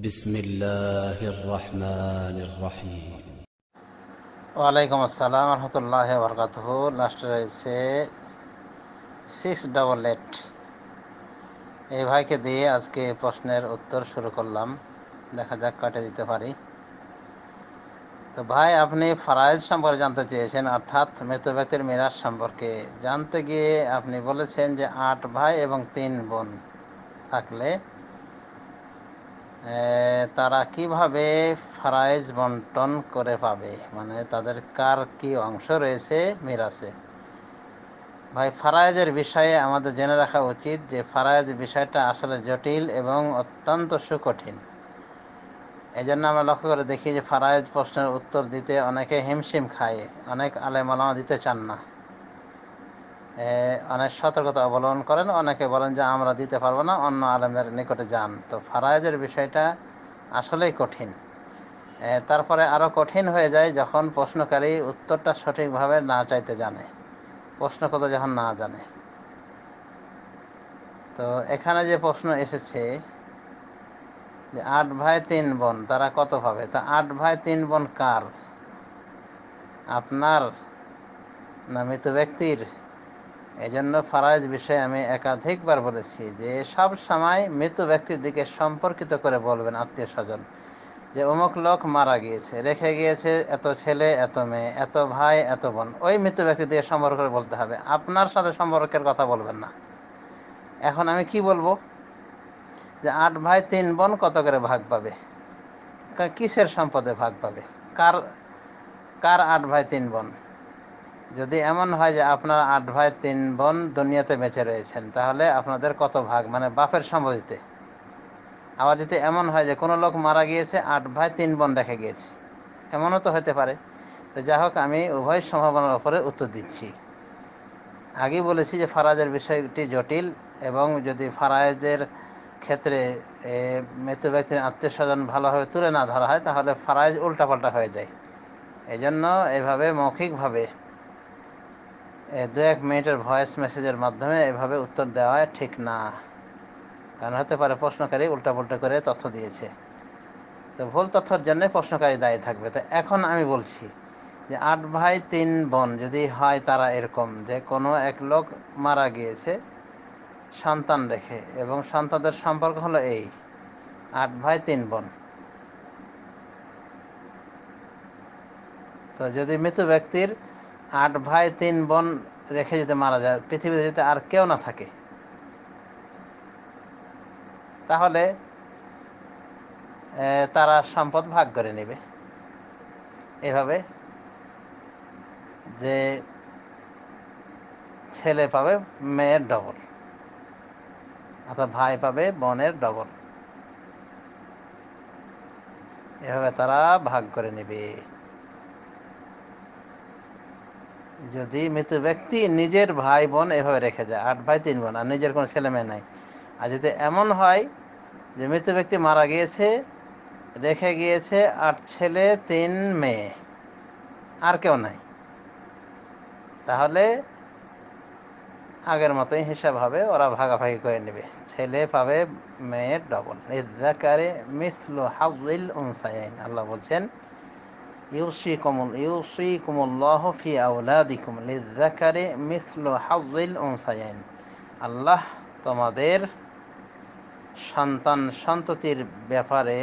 বিসমিল্লাহির রহমানির রহিম। ওয়ালাইকুম আসসালাম রহমতুল্লাহ বরকাতুহু। লাস্টে রয়েছে 688। এই ভাইকে দিয়ে আজকে প্রশ্নের উত্তর শুরু করলাম, দেখা যাক কাটে দিতে পারি। তো ভাই, আপনি ফারাইজ সম্পর্কে জানতে চেয়েছেন, অর্থাৎ মৃত ব্যক্তির মিরাজ সম্পর্কে জানতে গিয়ে আপনি বলেছেন যে 8 ভাই এবং 3 বোন থাকলে তারা কিভাবে ফারাইজ বন্টন করে পাবে, মানে তাদের কার কি অংশ রয়েছে মিরাসে। ভাই, ফারায়েজের বিষয়ে আমাদের জেনে রাখা উচিত যে ফারায়েজ বিষয়টা আসলে জটিল এবং অত্যন্ত সুকঠিন। এই জন্য আমরা লক্ষ্য করে দেখি যে ফারায়েজ প্রশ্নের উত্তর দিতে অনেকে হিমশিম খায়, অনেক আলেম ওলামা দিতে চান না, অনেক সতর্কতা অবলম্বন করেন। অনেকে বলেন যে আমরা দিতে পারবো না, অন্য আলেমদের নিকটে যান। তো ফারায়েজের বিষয়টা আসলেই কঠিন। তারপরে আরও কঠিন হয়ে যায় যখন প্রশ্নকারী উত্তরটা সঠিকভাবে না চাইতে জানে, প্রশ্ন কথা যখন না জানে। তো এখানে যে প্রশ্ন এসেছে যে 8 ভাই 3 বোন তারা কত পাবে, তা 8 ভাই 3 বোন কার, আপনার না মৃত ব্যক্তির? এই জন্য ফারাইজ বিষয়ে আমি একাধিকবার বলেছি যে সব সময় মৃত ব্যক্তির দিকে সম্পর্কিত করে বলবেন আত্মীয় স্বজন, যে অমুক লোক মারা গিয়েছে, রেখে গিয়েছে এত ছেলে এত মেয়ে এত ভাই এত বোন, ওই মৃত ব্যক্তির দিকে সম্পর্ক করে বলতে হবে, আপনার সাথে সম্পর্কের কথা বলবেন না। এখন আমি কি বলবো যে 8 ভাই 3 বোন কত করে ভাগ পাবে, কিসের সম্পদে ভাগ পাবে, কার কার 8 ভাই 3 বোন? যদি এমন হয় যে আপনার 8 ভাই 3 বোন দুনিয়াতে বেঁচে রয়েছেন, তাহলে আপনাদের কত ভাগ, মানে বাপের সম্পত্তিতে। আবার যদি এমন হয় যে কোনো লোক মারা গিয়েছে, 8 ভাই 3 বোন রেখে গিয়েছে, এমনও তো হতে পারে। তো যা হোক, আমি উভয় সম্ভাবনার উপরে উত্তর দিচ্ছি। আগেই বলেছি যে ফারাজের বিষয়টি জটিল, এবং যদি ফারাজের ক্ষেত্রে মৃত ব্যক্তির আত্মীয় স্বজন ভালোভাবে তুলে না ধরা হয়, তাহলে ফারাইজ উল্টাপাল্টা হয়ে যায়। এই জন্য এভাবে মৌখিকভাবে 2-1 মিনিটের ভয়েস মেসেজের মাধ্যমে এভাবে উত্তর দেওয়া ঠিক না, কারণ হতে পারে প্রশ্নকারী উল্টাপাল্টা করে তথ্য দিয়েছে। তো ভুল তথ্যের জন্য প্রশ্নকারী দায়ী থাকবে। তো এখন আমি বলছি যে 8 ভাই 3 বোন যদি হয়, তারা এরকম যে কোনো এক লোক মারা গিয়েছে সন্তান রেখে, এবং সন্তানদের সম্পর্ক হলো এই 8 ভাই 3 বোন। তো যদি মৃত ব্যক্তির 8 ভাই 3 বোন রেখে যদি মারা যায়, পৃথিবীতে যদি আর কেউ না থাকে, তাহলে তারা সম্পদ ভাগ করে নেবে এভাবে যে ছেলে পাবে মেয়ের ডবল, অর্থাৎ ভাই পাবে বোনের ডবল, এভাবে তারা ভাগ করে নেবে। যদি মৃত ব্যক্তি নিজের ভাই বোন এভাবে রেখে যায়, 8 ভাই 3 বোন, আর নিজের কোনো ছেলে মেয়ে নাই, আর যদি এমন হয় যে মৃত ব্যক্তি মারা গিয়েছে, রেখে গিয়েছে 8 ছেলে 3 মেয়ে, আর কেউ নাই, তাহলে আগের মতোই হিসাব হবে, ওরা ভাগাভাগি করে নেবে, ছেলে পাবে মেয়ের ডবল। লিযযাকারি মিসলু হায্যিল উনসায়াইন, আল্লাহ বলছেন ইউসিকুমুল্লাহু ফি আওলাদিকুম লিযযাকারি মিসলু হায্যিল উনসায়াইন। আল্লাহ তোমাদের সন্তান সন্ততির ব্যাপারে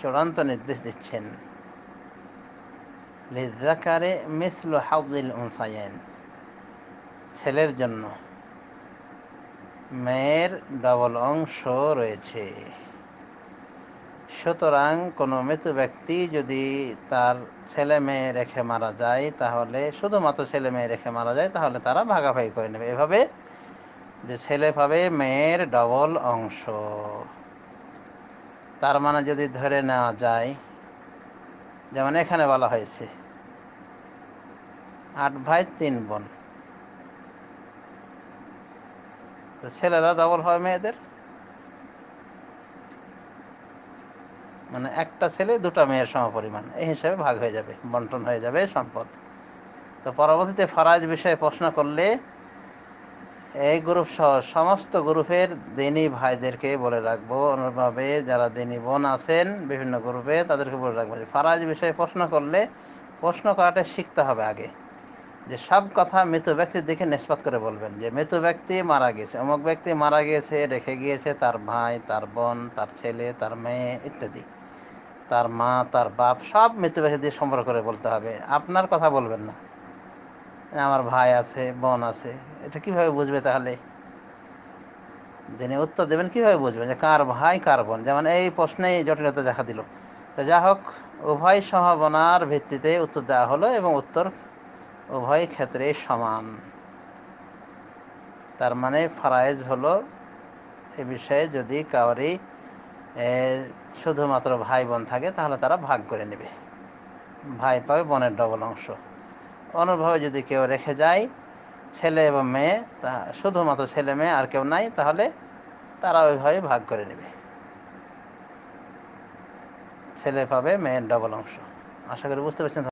চূড়ান্ত নির্দেশ দিচ্ছেন, লিযযাকারি মিসলু হায্যিল উনসায়াইন, ছেলের জন্য মেয়ের ডবল অংশ রয়েছে। সুতরাং কোনো মৃত ব্যক্তি যদি তার ছেলে মেয়ে রেখে মারা যায়, তাহলে শুধুমাত্র ছেলে মেয়ে রেখে মারা যায়, তাহলে তারা ভাগাভাগি করে নেবে এভাবে যে ছেলে পাবে মেয়ের ডবল অংশ। তার মানে যদি ধরে নেওয়া যায়, যেমন এখানে বলা হয়েছে 8 ভাই 3 বোন, তো ছেলেরা ডবল হয় মেয়েদের, মানে একটা ছেলে 2টা মেয়ের সমপরিমাণ, এই হিসাবে ভাগ হয়ে যাবে, বন্টন হয়ে যাবে সম্পদ। তো পরবর্তীতে ফারাইজ বিষয়ে প্রশ্ন করলে এই গ্রুপ সহ সমস্ত গ্রুপের দিনী ভাইদেরকে বলে রাখবো, অনুরূপভাবে যারা দিনী বোন আছেন বিভিন্ন গ্রুপে তাদেরকে বলে রাখবো যে ফারাজ বিষয়ে প্রশ্ন করলে প্রশ্ন করাটা শিখতে হবে আগে। যে সব কথা মৃত ব্যক্তির দিকে নিষ্পাত করে বলবেন, যে মৃত ব্যক্তি মারা গেছে, অমুক ব্যক্তি মারা গিয়েছে, রেখে গিয়েছে তার ভাই, তার বোন, তার ছেলে, তার মেয়ে ইত্যাদি, তার মা, তার বাপ, সব মৃত ব্যক্তি দিয়ে সম্পর্ক করে বলতে হবে। আপনার কথা বলবেন না, আমার ভাই আছে, বোন আছে, এটা কিভাবে বুঝবে তাহলে? যিনি উত্তর দেবেন কিভাবে বুঝবেন যে কার ভাই কার বোন? যেমন এই প্রশ্নেই জটিলতা দেখা দিল। তো যা হোক, উভয় সম্ভাবনার ভিত্তিতে উত্তর দেওয়া হলো এবং উত্তর উভয় ক্ষেত্রে সমান। তার মানে ফারায়েজ হলো এ বিষয়ে যদি কাউরি শুধুমাত্র ভাই বোন থাকে তাহলে তারা ভাগ করে নেবে, ভাই পাবে বোনের ডবল অংশ। অনুরূপভাবে যদি কেউ রেখে যায় ছেলে এবং মেয়ে, তা শুধুমাত্র ছেলে মেয়ে আর কেউ নাই, তাহলে তারা ওইভাবে ভাগ করে নেবে, ছেলে পাবে মেয়ের ডবল অংশ। আশা করি বুঝতে পারছেন।